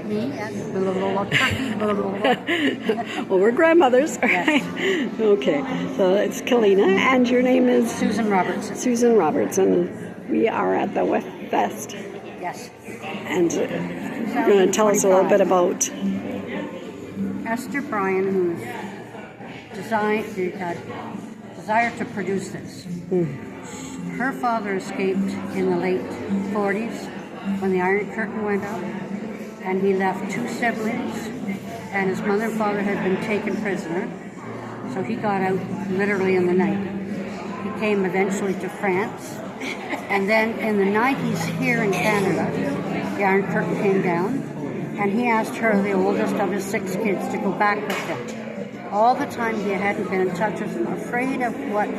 Me, yes. Blah, blah, blah, turkey, blah, blah, blah. Well, we're grandmothers, Yes. right? Okay, so it's Kalina, and your name is? Susan Robertson. Susan Robertson. We are at the WEFTFest, Yes. and you're going to tell us a little bit about... Esther Bryan, who's desire to produce this. Her father escaped in the late 40s when the Iron Curtain went up, and he left 2 siblings, and his mother and father had been taken prisoner, so he got out literally in the night. He came eventually to France, and then in the 90s here in Canada, the Iron Curtain came down, and he asked her, the oldest of his 6 kids, to go back with him. All the time he hadn't been in touch with them, afraid of what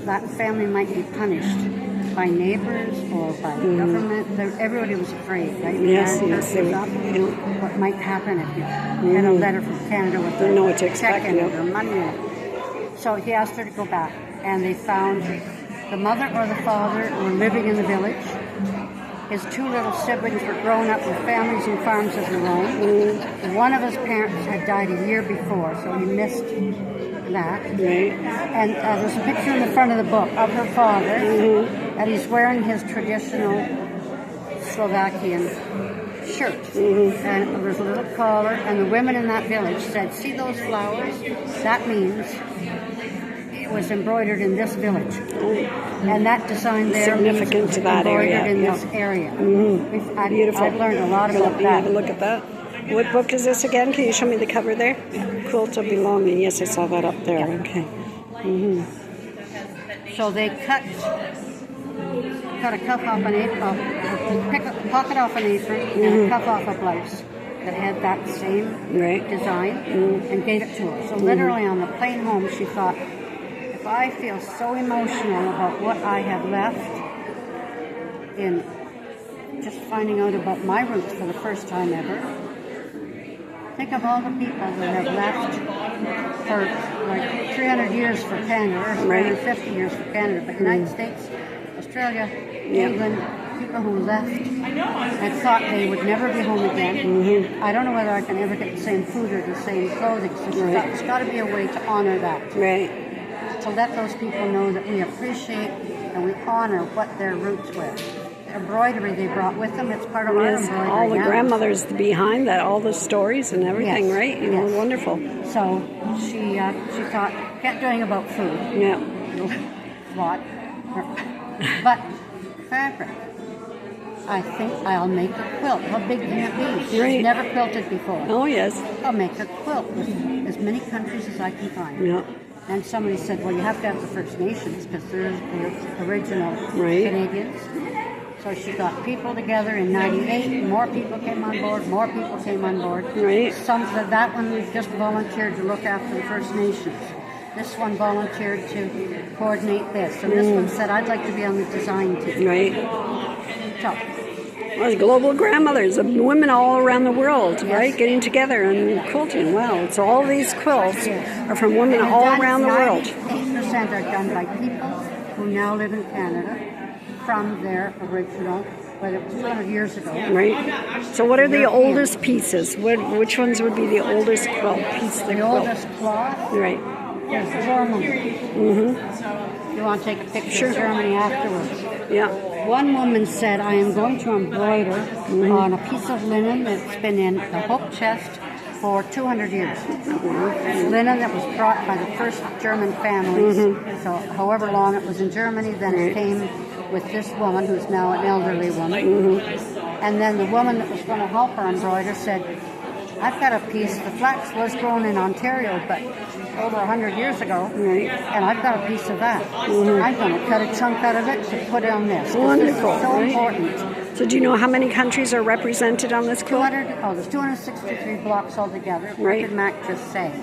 that family might be punished by neighbors or by the government. Everybody was afraid, right? Yes. What might happen if you had a letter from Canada with a check in it or money in it. So he asked her to go back, and they found the mother or the father were living in the village. His 2 little siblings were grown up with families and farms of their own. One of his parents had died a year before, so he missed that. Right. And there's a picture in the front of the book of her father, and he's wearing his traditional Slovakian shirt. And there's a little collar, and the women in that village said, "See those flowers? That means it was embroidered in this village." And that design there significant to that area. In this area. Beautiful. I've learned a lot about that. Have a look at that. What book is this again? Can you show me the cover there? Quilt of Belonging. Yes, I saw that up there. Yeah. Okay. So they cut a cuff off an apron, pick a pocket off an apron, and a cuff off a blouse that had that same design, and gave it to her. So literally on the plane home, she thought, if I feel so emotional about what I have left in just finding out about my roots for the first time ever, think of all the people that have left for like 300 years for Canada, or 350 years for Canada, but United States, Australia, England, people who left and thought they would never be home again. I don't know whether I can ever get the same food or the same clothing, so there's got to be a way to honor that. Right. To let those people know that we appreciate and we honor what their roots were. Embroidery they brought with them, it's part of our embroidery. All the grandmothers behind that, all the stories and everything, right? You know, wonderful. So she thought, kept doing about food. Yeah. Lot. But fabric. I think I'll make a quilt. How big can it be? She's never quilted before. Oh, yes. I'll make a quilt with as many countries as I can find. Yeah. And somebody said, well, you have to have the First Nations because they're the original Canadians. So she got people together in 98. More people came on board. More people came on board. Right. That one just volunteered to look after the First Nations. This one volunteered to coordinate this. And this one said, I'd like to be on the design team. Right. So. Well, global grandmothers, women all around the world, right, getting together and quilting. Wow, so all these quilts are from women all around the world. 8% are done by people who now live in Canada from their original, whether it was 200 years ago. Right. So what are the oldest pieces? Which ones would be the oldest quilt piece? The oldest cloth is Germany. You want to take a picture of Germany afterwards? Yeah. One woman said, I am going to embroider on a piece of linen that's been in the hope chest for 200 years. Linen that was brought by the first German families. So however long it was in Germany, then it came with this woman, who's now an elderly woman. And then the woman that was going to help her embroider said, I've got a piece, the flax was grown in Ontario, but over 100 years ago, and I've got a piece of that. I'm going to cut a chunk out of it to put on this. Wonderful. This is so important. So do you know how many countries are represented on this quilt? There's 263 blocks altogether. What did Mac just say?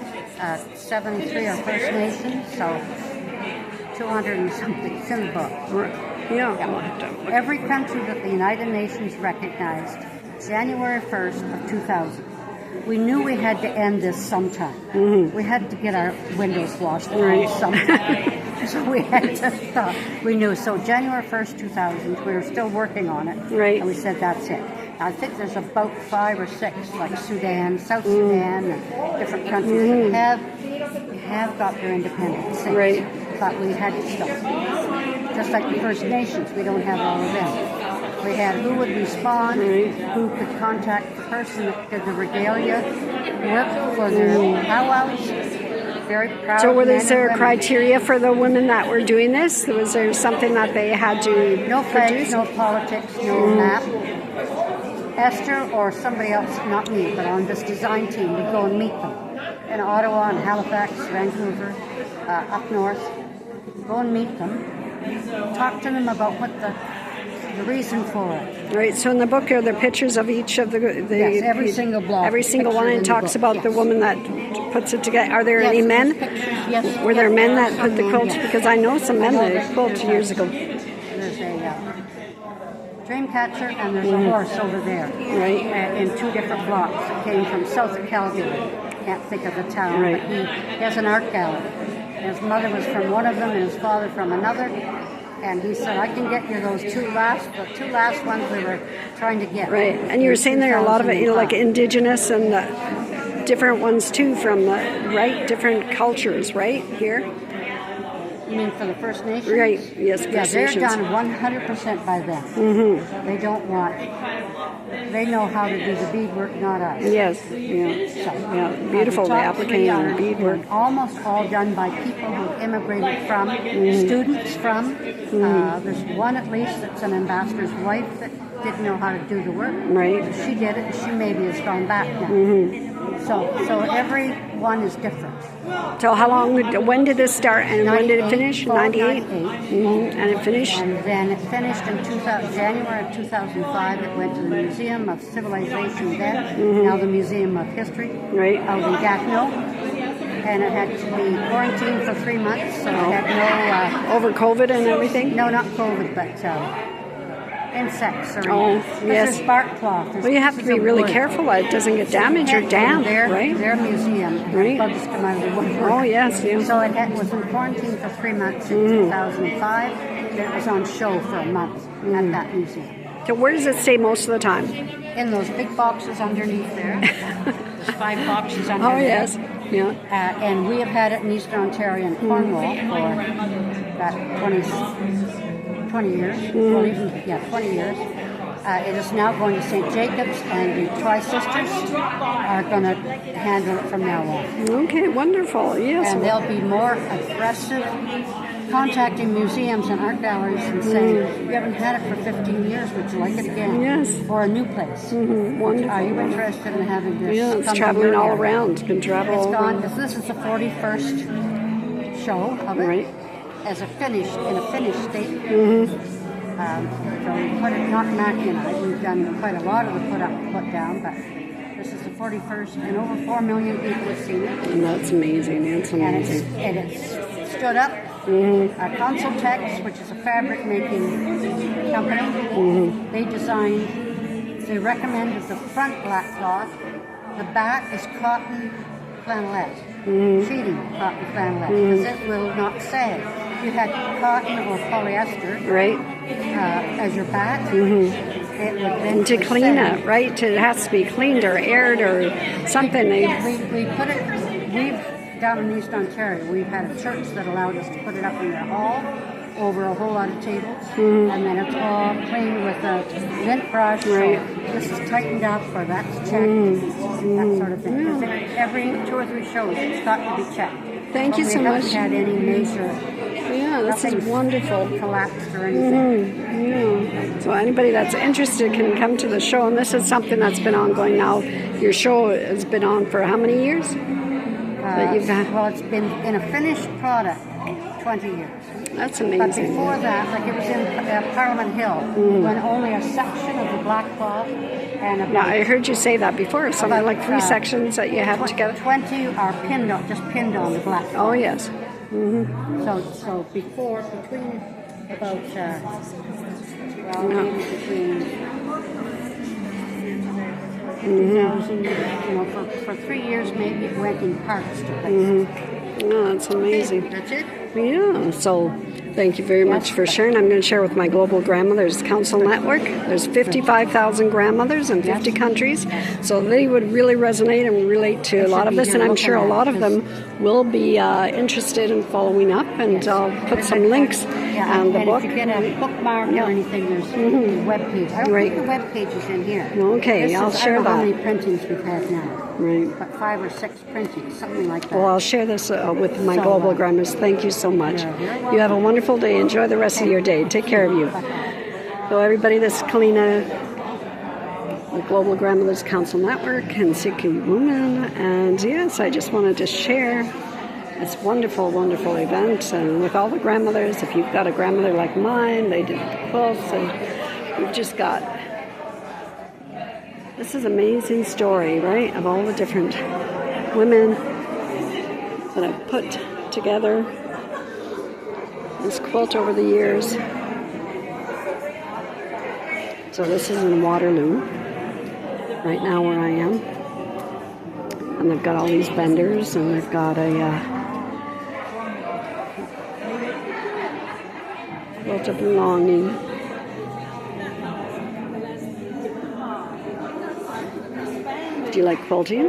73 are First Nations, so 200 and something. It's in the book. Yeah. Every country that the United Nations recognized, January 1st of 2000. We knew we had to end this sometime. We had to get our windows washed sometime. So we had to stop. We knew. So January 1st, 2000, we were still working on it. Right. And we said, that's it. I think there's about 5 or 6, like Sudan, South Sudan, and different countries that have got their independence since. Right. But we had to stop. Just like the First Nations, we don't have all of them. We had who would respond, who could contact the person that did the regalia work for their powwows. Very proud. So was there criteria for the women that were doing this? Was there something that they had to no produce? flags, no politics, no map. Esther or somebody else, not me, but on this design team, would go and meet them in Ottawa and Halifax, Vancouver, up north. Go and meet them, talk to them about what the reason for it. Right. So in the book are there pictures of each of the yes, every single block. Every single one, and talks about the woman that puts it together. Are there any men? Yes. Were there men that put the quilt? Because I know some men that quilt years ago. There's a dream catcher and there's a horse over there. Right. In 2 different blocks. It came from south of Calgary. Can't think of the town. Right. But he has an art gallery. His mother was from one of them and his father from another. And he said, I can get you those the 2 last ones we were trying to get. Right. And you were saying there are a lot of it, like indigenous and different ones too from different cultures, right, here? You mean for the First Nations? Right, yes, First they're Nations. done 100% by them. They don't want, they know how to do the beadwork, not us. Yes, yeah, beautiful, the applique and the beadwork. Almost all done by people who immigrated from, students from. There's one at least that's an ambassador's wife that didn't know how to do the work. Right. She did it, she maybe has gone back now. So every one is different. So how long, when did this start and when did it finish? 98? 98. And it finished? And then it finished in January of 2005. It went to the Museum of Civilization then, now the Museum of History, out in Gatineau. And it had to be quarantined for 3 months, so it had no... over COVID and everything? No, not COVID, but insects. Yes. This is bark cloth. Well, you have to be really careful that it doesn't get damaged or damp, right? Their museum, and bugs come out of the woodwork. Oh, yes, yeah. So it was in quarantine for 3 months in 2005. It was on show for a month at that museum. So where does it stay most of the time? In those big boxes underneath there. There's 5 boxes under there. Oh, yes. Yeah. And we have had it in Eastern Ontario and Cornwall for about 20 years. Well, even, 20 years. It is now going to St. Jacobs, and the Tri-Sisters are going to handle it from now on. Okay, wonderful. Yes. And they'll be more aggressive, contacting museums and art galleries and saying, you haven't had it for 15 years, would you like it again? Yes. Or a new place. Wonderful. Are you interested in having this? Yeah, it's traveling all around. It can travel all around. This is the 41st show of it. Right. As in a finished state. So we put it, not immaculate. We've done quite a lot of the put down, but this is the 41st, and over 4 million people have seen it. And that's amazing. It's amazing. And it's stood up. Consultex, which is a fabric making company, they recommended the front black cloth. The back is cotton flannelette, cheating cotton flannelette, because it will not sag. If you had cotton or polyester as your back, it would then and to clean it, right? It has to be cleaned or aired or something. We put it, we've down in East Ontario, we've had a church that allowed us to put it up in their hall over a whole lot of tables, and then it's all cleaned with a lint brush. This is tightened up, or that's checked, that sort of thing. Every 2 or 3 shows, it's got to be checked. Thank you so much. We haven't had any major. Yeah, this is wonderful. Collapsed or anything. So anybody that's interested can come to the show, and this is something that's been ongoing now. Your show has been on for how many years? That you've had? Well, it's been in a finished product 20 years. That's amazing. But before that, like it was in Parliament Hill, when only a section of the black cloth and about... Yeah, I heard you say that before, something like 3 sections that you have together. 20 are pinned on the black cloth. Oh, yes. So between about, maybe between 2000, for 3 years maybe it went in parts to places. Oh, that's amazing. That's it? Yeah, so Thank you very much for sharing. I'm going to share with my Global Grandmothers Council Network. There's 55,000 grandmothers in 50 countries, so they would really resonate and relate to a lot of this, and I'm sure a lot of them will be interested in following up, and I'll put some links on the book. If you get a bookmark or anything, there's web page. I don't think the web page is in here. Okay, I'll share that. I don't know how many printings we've had now. Right. But 5 or 6 printings, something like that. Well, I'll share this with my Global Grandmas. Thank you so much. You have a wonderful day. Enjoy the rest of your day. Take care of you. So everybody, this is Kalina, the Global Grandmothers Council Network and Sikhi Women. And yes, I just wanted to share this wonderful, wonderful event. And with all the grandmothers, if you've got a grandmother like mine, they did the quilts, and we've just got... This is an amazing story, right, of all the different women that I've put together this quilt over the years. So this is in Waterloo, right now where I am. And they've got all these vendors, and they've got a quilt of belonging. Do you like quilting?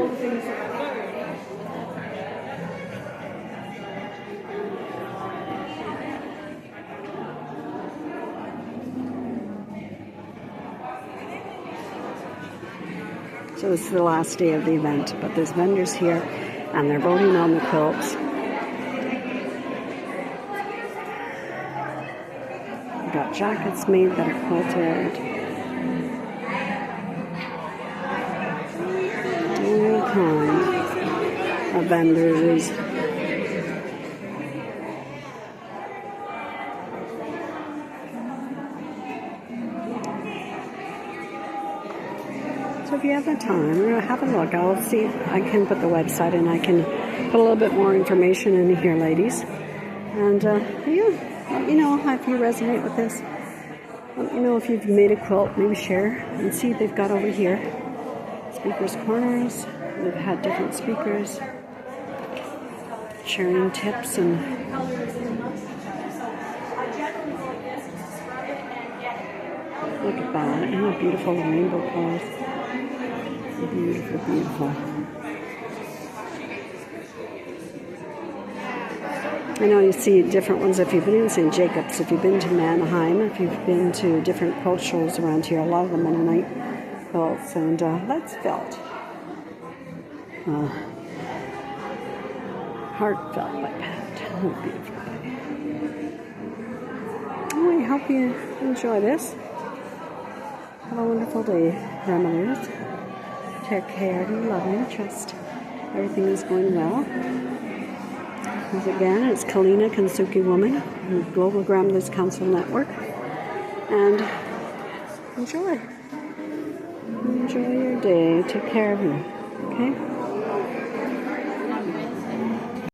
So this is the last day of the event, but there's vendors here, and they're voting on the quilts. We've got jackets made that are quilted. All kinds of vendors. So if you have the time, have a look. I'll see if I can put the website, and I can put a little bit more information in here, ladies. And yeah, let me know if you resonate with this. Let me know if you've made a quilt. Maybe share and see what they've got over here. Speakers corners. They've had different speakers sharing tips and look at that. And how beautiful the rainbow colors. Beautiful, beautiful. I know you see different ones if you've been in St. Jacobs, if you've been to Mannheim, if you've been to different quilt shows around here. A lot of them Mennonite quilts, and that's felt. Heartfelt by Pat. Oh, beautiful. Oh, I hope you enjoy this. Have a wonderful day, grandmothers. Take care, you love and trust. Everything is going well. Once again, it's Kalina Kansuki Woman, Global Grandmothers Council Network. And enjoy. Enjoy your day. Take care of you. Okay?